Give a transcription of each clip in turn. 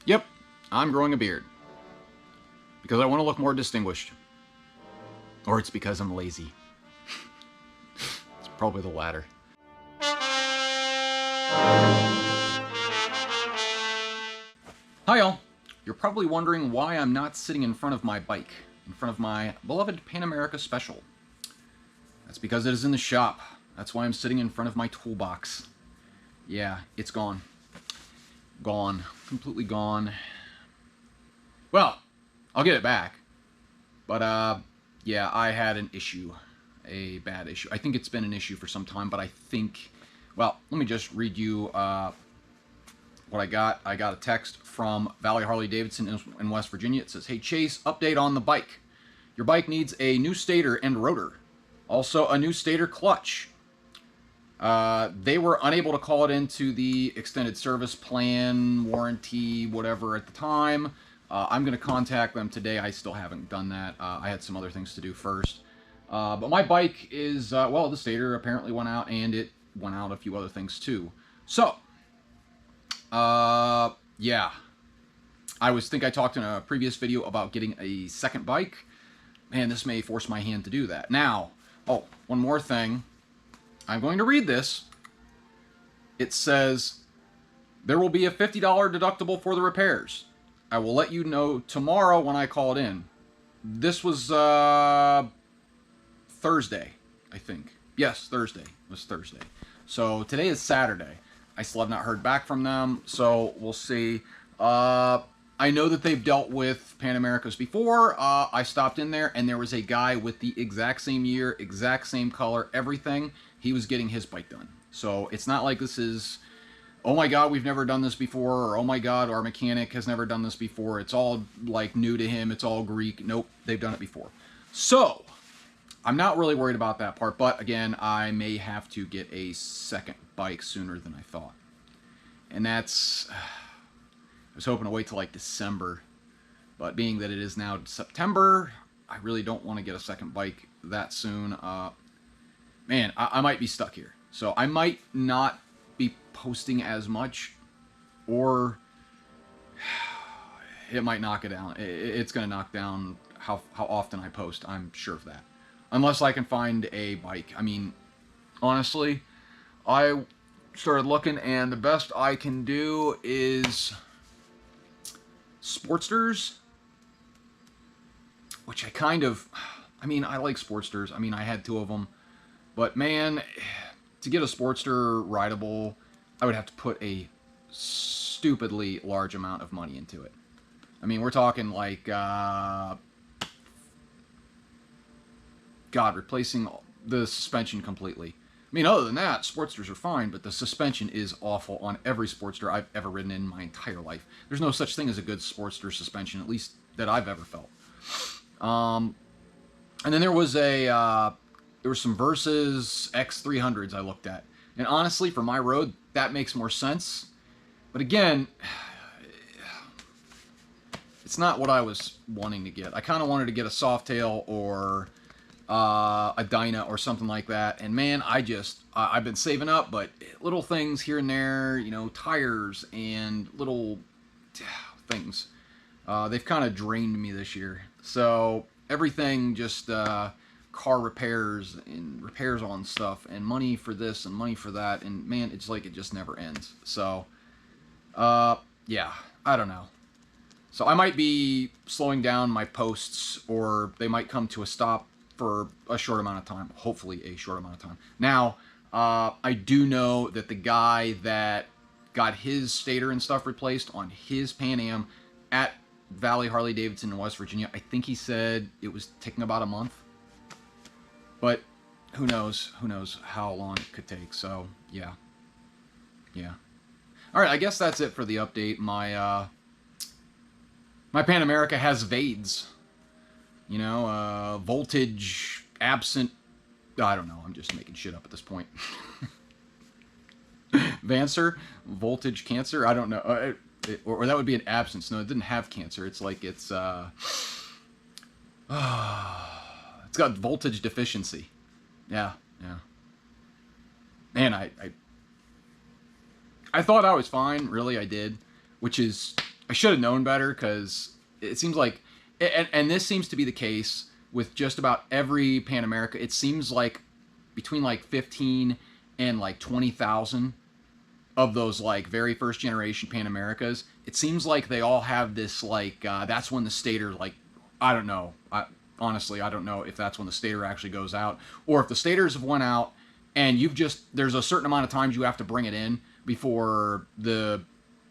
Yep, I'm growing a beard. Because I want to look more distinguished. Or it's because I'm lazy. It's probably the latter. Hi y'all. You're probably wondering why I'm not sitting in front of my bike, in front of my beloved Pan America Special. That's because it is in the shop. That's why I'm sitting in front of my toolbox. Yeah, it's gone. Gone. Completely gone. Well, I'll get it back. But, yeah, I had an issue. A bad issue. I think it's been an issue for some time, but I think... Well, let me just read you what I got. I got a text from Valley Harley-Davidson in West Virginia. It says, "Hey, Chase, update on the bike. Your bike needs a new stator and rotor. Also, a new stator clutch. They were unable to call it into the extended service plan, warranty, whatever at the time. I'm going to contact them today. I still haven't done that. I had some other things to do first. But my bike is, well, the stator apparently went out, and it went out a few other things too. So, yeah. I talked in a previous video about getting a second bike. Man, this may force my hand to do that. Now, oh, one more thing. I'm going to read this. It says, there will be a $50 deductible for the repairs. I will let you know tomorrow when I call it in. This was Thursday, I think. Yes, Thursday. It was Thursday. So today is Saturday. I still have not heard back from them, so we'll see. I know that they've dealt with Pan Americas before. I stopped in there, and there was a guy with the exact same year, exact same color, everything. He was getting his bike done. So it's not like this is, oh my God, we've never done this before, or oh my God, our mechanic has never done this before. It's all like new to him. It's all Greek. Nope, they've done it before. So I'm not really worried about that part, but again, I may have to get a second bike sooner than I thought. And that's, I was hoping to wait till like December, but being that it is now September, I really don't want to get a second bike that soon. Man, I might be stuck here. So I might not be posting as much, or it might knock it down. It's going to knock down how often I post. I'm sure of that. Unless I can find a bike. I mean, honestly, I started looking, and the best I can do is Sportsters, which I kind of, I mean, I like Sportsters. I mean, I had two of them. But man, to get a Sportster rideable, I would have to put a stupidly large amount of money into it. I mean, we're talking like, God, replacing the suspension completely. I mean, other than that, Sportsters are fine, but the suspension is awful on every Sportster I've ever ridden in my entire life. There's no such thing as a good Sportster suspension, at least that I've ever felt. And then there was there were some Versus X300s I looked at. And honestly, for my road, that makes more sense. But again, it's not what I was wanting to get. I kind of wanted to get a Softail or a Dyna or something like that. And man, I've been saving up, but little things here and there, you know, tires and little things. They've kind of drained me this year. So everything just... car repairs and repairs on stuff and money for this and money for that, and man, it's like it just never ends. So yeah, I don't know. So I might be slowing down my posts, or they might come to a stop for a short amount of time, hopefully a short amount of time. Now I do know that the guy that got his stator and stuff replaced on his Pan Am at Valley Harley-Davidson in West Virginia, I think he said it was taking about a month. But who knows how long it could take. So yeah. All right, I guess that's it for the update. My my Pan America has Vades. You know, voltage absent. I don't know. I'm just making shit up at this point. Vancer, voltage cancer. I don't know. Or that would be an absence. No, it didn't have cancer. It's like it's it's got voltage deficiency. Yeah. Man, I thought I was fine. Really, I did. Which is I should have known better, because it seems like, and this seems to be the case with just about every Pan America. It seems like between like 15 and like 20,000 of those like very first generation Pan Americas, it seems like they all have this like, that's when the Stator, like, I don't know. Honestly, I don't know if that's when the Stator actually goes out, or if the Stators have went out and there's a certain amount of times you have to bring it in before the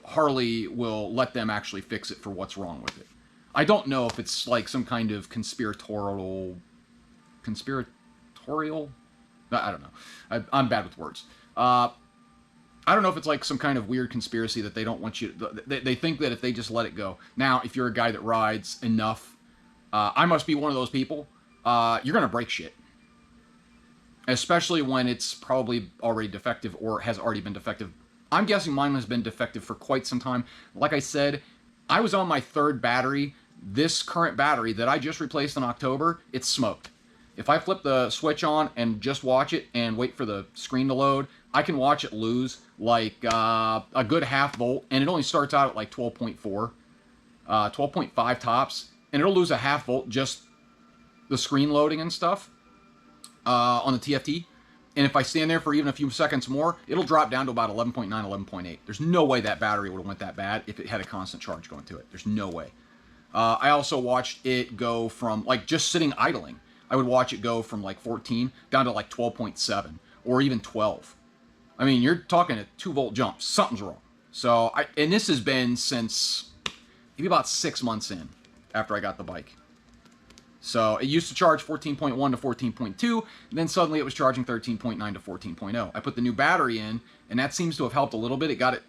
Harley will let them actually fix it for what's wrong with it. I don't know if it's like some kind of conspiratorial, I don't know. I'm bad with words. I don't know if it's like some kind of weird conspiracy that they don't want you to, they think that if they just let it go. Now, if you're a guy that rides enough, I must be one of those people, you're going to break shit. Especially when it's probably already defective or has already been defective. I'm guessing mine has been defective for quite some time. Like I said, I was on my third battery. This current battery that I just replaced in October, it's smoked. If I flip the switch on and just watch it and wait for the screen to load, I can watch it lose like a good half volt, and it only starts out at like 12.4, 12.5 tops, and it'll lose a half volt just the screen loading and stuff on the TFT. And if I stand there for even a few seconds more, it'll drop down to about 11.9, 11.8. There's no way that battery would have went that bad if it had a constant charge going to it. There's no way. I also watched it go from, like, just sitting idling. I would watch it go from, like, 14 down to, like, 12.7 or even 12. I mean, you're talking a 2-volt jump. Something's wrong. So, and this has been since maybe about 6 months in after I got the bike. So it used to charge 14.1 to 14.2, and then suddenly it was charging 13.9 to 14.0. I put the new battery in, and that seems to have helped a little bit. It got it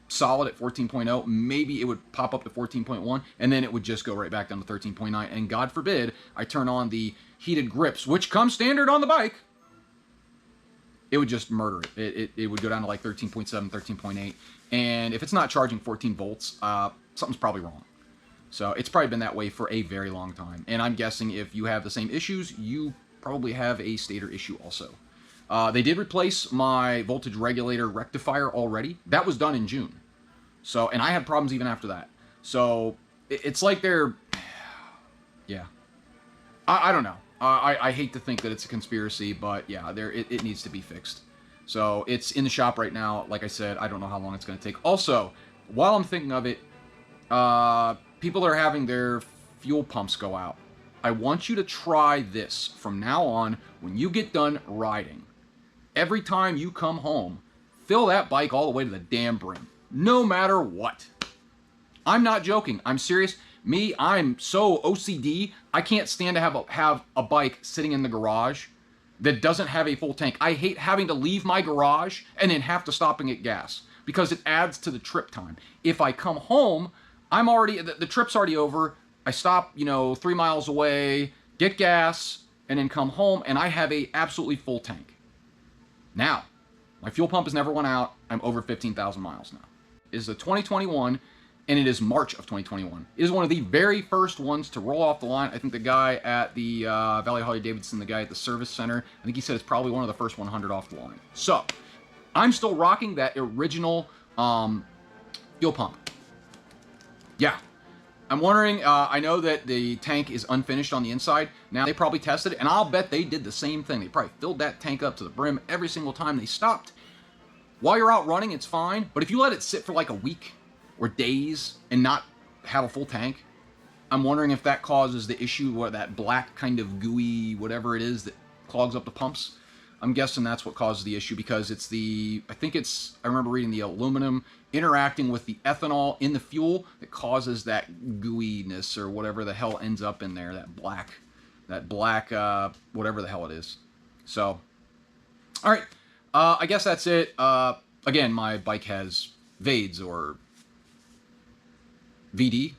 solid at 14.0. Maybe it would pop up to 14.1, and then it would just go right back down to 13.9. And God forbid I turn on the heated grips, which come standard on the bike. It would just murder it. It would go down to like 13.7, 13.8. And if it's not charging 14 volts, something's probably wrong. So it's probably been that way for a very long time. And I'm guessing if you have the same issues, you probably have a Stator issue also. They did replace my voltage regulator rectifier already. That was done in June. So, and I had problems even after that. So it's like they're, yeah. I don't know. I hate to think that it's a conspiracy, but yeah, it needs to be fixed. So it's in the shop right now. Like I said, I don't know how long it's going to take. Also, while I'm thinking of it, people are having their fuel pumps go out. I want you to try this from now on when you get done riding. Every time you come home, fill that bike all the way to the damn brim. No matter what. I'm not joking. I'm serious. Me, I'm so OCD, I can't stand to have a bike sitting in the garage that doesn't have a full tank. I hate having to leave my garage and then have to stop and get gas because it adds to the trip time. If I come home, I'm already, the trip's already over. I stop, 3 miles away, get gas, and then come home, and I have a absolutely full tank. Now, my fuel pump has never went out. I'm over 15,000 miles now. It is a 2021, and it is March of 2021. It is one of the very first ones to roll off the line. I think the guy at the Valley Harley-Davidson, the guy at the service center, I think he said it's probably one of the first 100 off the line. So, I'm still rocking that original fuel pump. Yeah. I'm wondering, I know that the tank is unfinished on the inside. Now, they probably tested it, and I'll bet they did the same thing. They probably filled that tank up to the brim every single time they stopped. While you're out running, it's fine. But if you let it sit for like a week or days and not have a full tank, I'm wondering if that causes the issue where that black kind of gooey whatever it is that clogs up the pumps. I'm guessing that's what causes the issue because it's I remember reading the aluminum interacting with the ethanol in the fuel that causes that gooiness or whatever the hell ends up in there, that black, whatever the hell it is. So, all right, I guess that's it. Again, my bike has VADES or VD.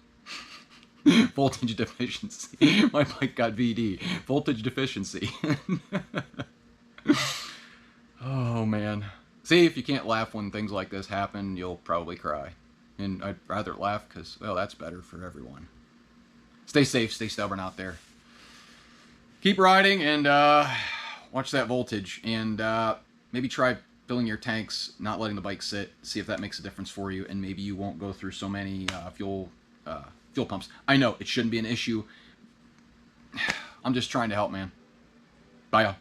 Voltage deficiency. My bike got VD. Voltage deficiency. Oh, man. See, if you can't laugh when things like this happen, you'll probably cry. And I'd rather laugh because, well, that's better for everyone. Stay safe, stay stubborn out there. Keep riding and watch that voltage. And maybe try filling your tanks, not letting the bike sit, see if that makes a difference for you, and maybe you won't go through so many fuel pumps. I know, it shouldn't be an issue. I'm just trying to help, man. Bye, y'all.